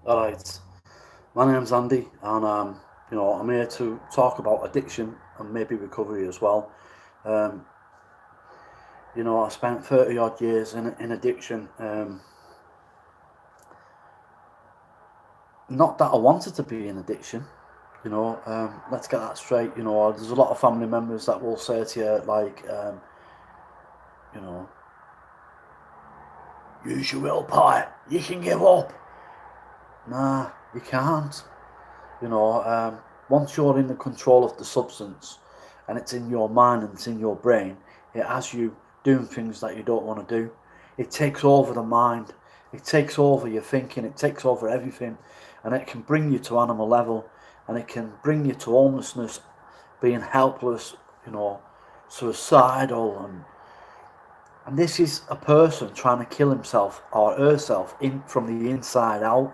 Alright, my name's Andy, and I'm here to talk about addiction and maybe recovery as well. Um, I spent 30 odd years in addiction. Not that I wanted to be in addiction, let's get that straight. There's a lot of family members that will say to you, like, you know, use your willpower, you can give up. Nah, you can't. Once you're in the control of the substance and it's in your mind and it's in your brain, it has you doing things that you don't want to do. It takes over the mind, it takes over your thinking, it takes over everything, and it can bring you to animal level, and it can bring you to homelessness, being helpless, you know, suicidal, and this is a person trying to kill himself or herself in from the inside out,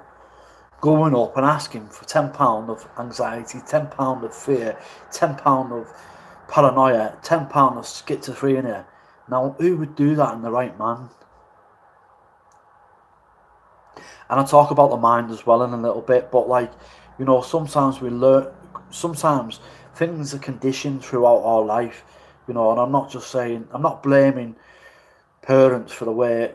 going up and asking for £10 of anxiety, £10 of fear, £10 of paranoia, £10 of schizophrenia. Now, who would do that in the right mind? And I talk about the mind as well in a little bit, but sometimes we learn, sometimes things are conditioned throughout our life, and I'm not just saying, I'm not blaming parents for the way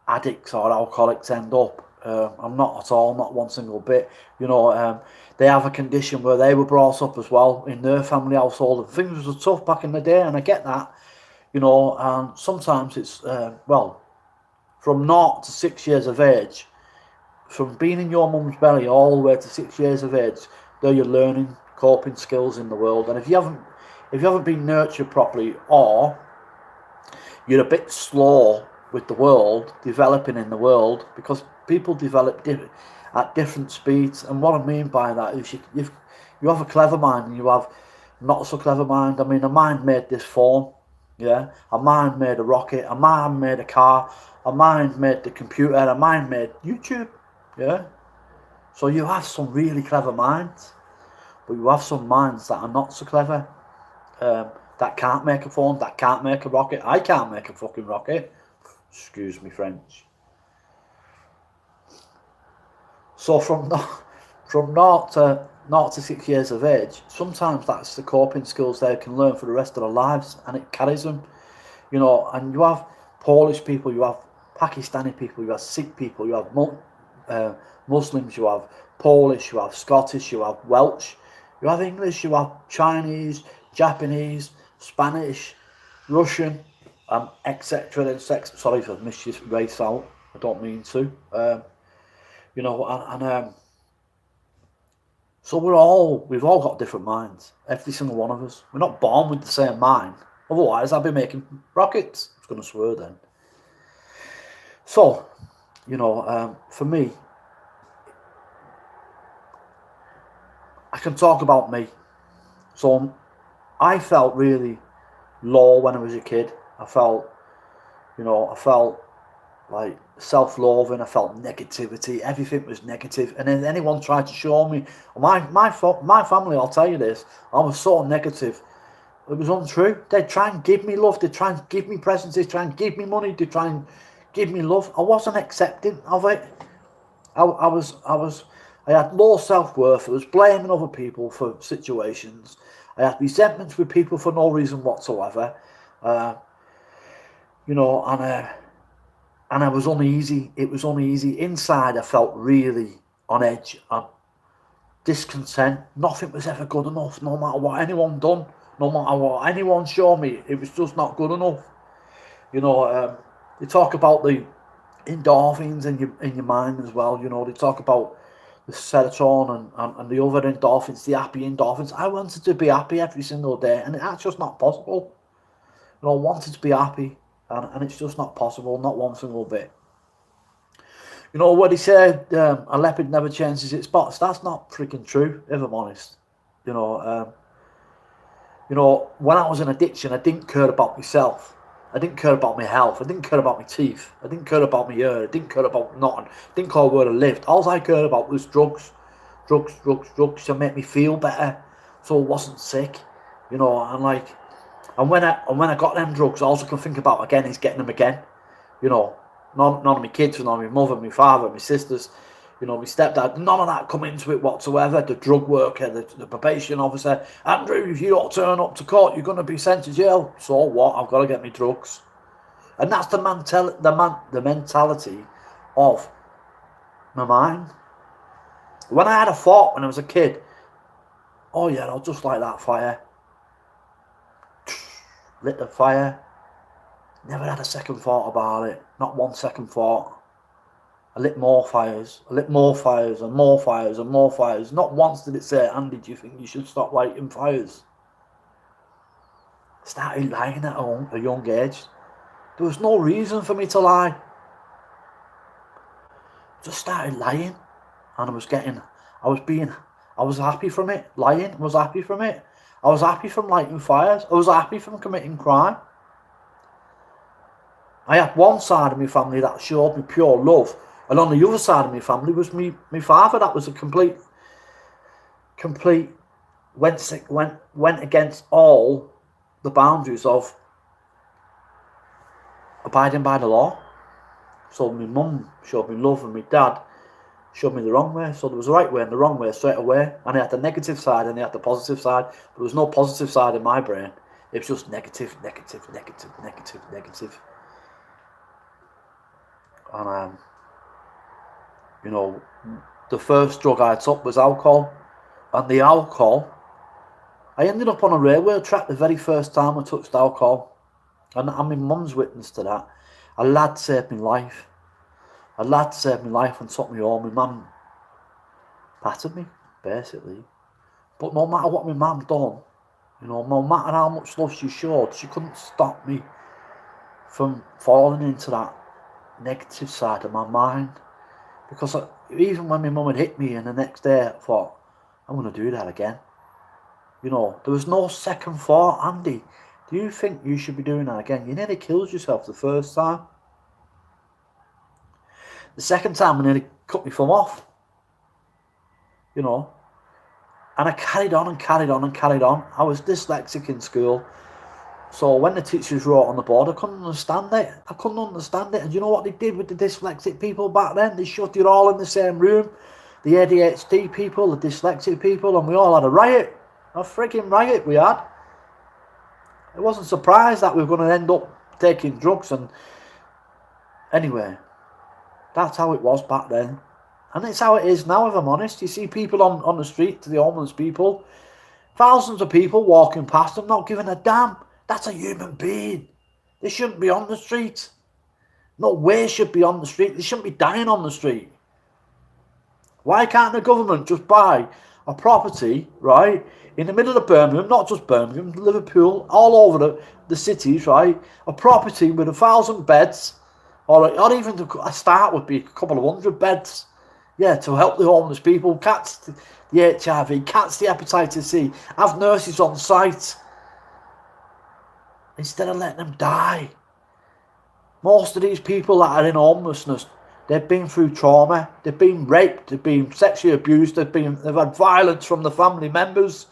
addicts or alcoholics end up. I'm not at all, not one single bit. They have a condition where they were brought up as well in their family household, and things were tough back in the day, and I get that. And sometimes it's from 0 to 6 years of age, from being in your mum's belly all the way to 6 years of age, though you're learning coping skills in the world. And if you haven't been nurtured properly, or you're a bit slow with the world, developing in the world, because people develop at different speeds. And what I mean by that is you have a clever mind and you have not so clever mind. I mean, a mind made this phone, yeah. A mind made a rocket. A mind made a car. A mind made the computer. A mind made YouTube, yeah. So you have some really clever minds, but you have some minds that are not so clever. That can't make a phone, that can't make a rocket. I can't make a fucking rocket. Excuse me, French. So from naught to 6 years of age, sometimes that's the coping skills they can learn for the rest of their lives, and it carries them. And you have Polish people, you have Pakistani people, you have Sikh people, you have Muslims, you have Polish, you have Scottish, you have Welsh, you have English, you have Chinese, Japanese, Spanish, Russian, etc. Sorry if I've missed your race out. I don't mean to. So we've all got different minds. Every single one of us. We're not born with the same mind. Otherwise, I'd be making rockets. I was going to swear then. So, for me, I can talk about me. So, I felt really low when I was a kid. I felt like self-loathing. I felt negativity. Everything was negative. And then anyone tried to show me, my family, I'll tell you this, I was so negative. It was untrue. They'd try and give me love. They'd try and give me presents. They'd try and give me money. They'd try and give me love. I wasn't accepting of it. I had low self-worth. I was blaming other people for situations. I had resentments with people for no reason whatsoever. Uh, you know, and uh, and I was uneasy. It was uneasy inside. I felt really on edge and discontent. Nothing was ever good enough, no matter what anyone done, no matter what anyone showed me. It was just not good enough. You know, they talk about the endorphins in your mind as well. They talk about the serotonin and the other endorphins, the happy endorphins. I wanted to be happy every single day, and that's just not possible. I wanted to be happy, and it's just not possible, not one single bit. What he said, a leopard never changes its spots. That's not freaking true, if I'm honest. You know, um, when I was in addiction, I didn't care about myself. I didn't care about my health. I didn't care about my teeth. I didn't care about my hair. I didn't care about nothing. I didn't care where I lived. All I cared about was drugs, drugs to make me feel better, so I wasn't sick. And when I got them drugs, all I can think about again is getting them again. You know, none of my kids, none of my mother, my father, my sisters. You know, my stepdad, none of that come into it whatsoever. The drug worker, the probation officer, Andrew, if you don't turn up to court, you're going to be sent to jail. So what? I've got to get my drugs. And that's the mentality of my mind. When I had a thought when I was a kid, oh yeah, I'll just light that fire. Lit the fire. Never had a second thought about it. Not one second thought. I lit more fires. I lit more fires and more fires and more fires. Not once did it say, Andy, do you think you should stop lighting fires? I started lying at a young age. There was no reason for me to lie. Just started lying. And I was happy from it. Lying, I was happy from it. I was happy from lighting fires. I was happy from committing crime. I had one side of my family that showed me pure love. And on the other side of my family was my father. That was a complete went against all the boundaries of abiding by the law. So my mum showed me love and my dad showed me the wrong way. So there was the right way and the wrong way straight away. And I had the negative side and I had the positive side. But there was no positive side in my brain. It was just negative, negative, negative, negative, negative. And you know, the first drug I took was alcohol. And the alcohol, I ended up on a railway track the very first time I touched alcohol. And my mum's witness to that. A lad saved my life. A lad saved my life and took me home. My mum patted me, basically. But no matter what my mum done, you know, no matter how much love she showed, she couldn't stop me from falling into that negative side of my mind. Because even when my mum had hit me and the next day I thought, I'm going to do that again. You know, there was no second thought. Andy, do you think you should be doing that again? You nearly killed yourself the first time. The second time I nearly cut my thumb off. You know. And I carried on and carried on and carried on. I was dyslexic in school. So when the teachers wrote on the board, I couldn't understand it. I couldn't understand it. And you know what they did with the dyslexic people back then? They shut it all in the same room. The ADHD people, the dyslexic people, and we all had a riot. A freaking riot we had. I wasn't surprised that we were going to end up taking drugs. And anyway, that's how it was back then. And it's how it is now, if I'm honest. You see people on the street, to the homeless people. Thousands of people walking past them, not giving a damn. That's a human being. They shouldn't be on the street. No way should be on the street. They shouldn't be dying on the street. Why can't the government just buy a property, right, in the middle of Birmingham, not just Birmingham, Liverpool, all over the cities, right, a property with 1,000 beds, or even a start would be a couple of 100 beds, yeah, to help the homeless people, catch the HIV, catch the hepatitis C, have nurses on site, instead of letting them die. Most of these people that are in homelessness, they've been through trauma, they've been raped, they've been sexually abused, they've had violence from the family members.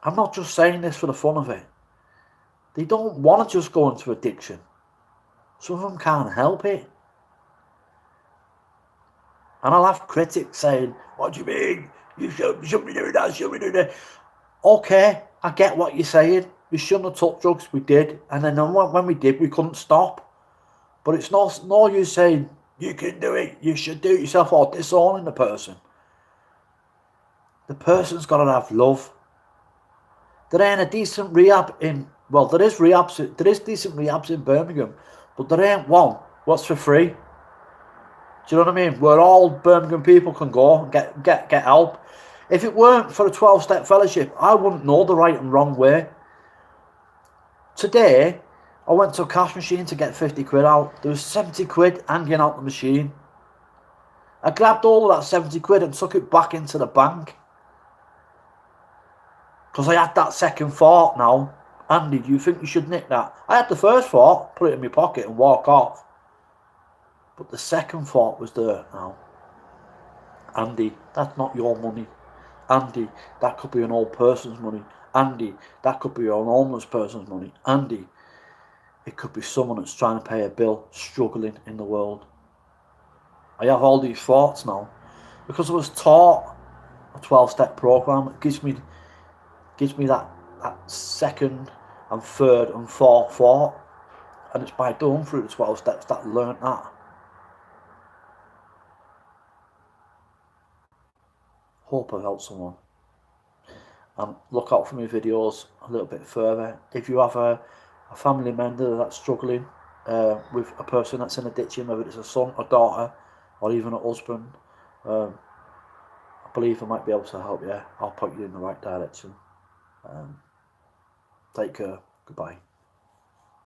I'm not just saying this for the fun of it. They don't want to just go into addiction. Some of them can't help it. And I'll have critics saying, what do you mean? You shouldn't be doing that, shouldn't be doing that. Okay, I get what you're saying. We shouldn't have took drugs, we did. And then when we did, we couldn't stop. But it's no use saying, you can do it, you should do it yourself, or disowning the person. The person's got to have love. There ain't a decent rehab there is decent rehabs in Birmingham, but there ain't one what's for free. Do you know what I mean? Where all Birmingham people can go and get help. If it weren't for a 12-step fellowship, I wouldn't know the right and wrong way. Today, I went to a cash machine to get 50 quid out. There was 70 quid hanging out the machine. I grabbed all of that 70 quid and took it back into the bank. Because I had that second thought now. Andy, do you think you should nick that? I had the first thought, put it in my pocket and walk off. But the second thought was there now. Andy, that's not your money. Andy, that could be an old person's money. Andy, that could be an homeless person's money. Andy, it could be someone that's trying to pay a bill, struggling in the world. I have all these thoughts now because I was taught a 12-step program. It gives me that second and third and fourth thought, and it's by going through the 12 steps that I learned that. Hope I've helped someone. And look out for my videos a little bit further. If you have a family member that's struggling with a person that's in addiction, whether it's a son, a daughter, or even a husband, I believe I might be able to help you. I'll point you in the right direction. Take care. Goodbye.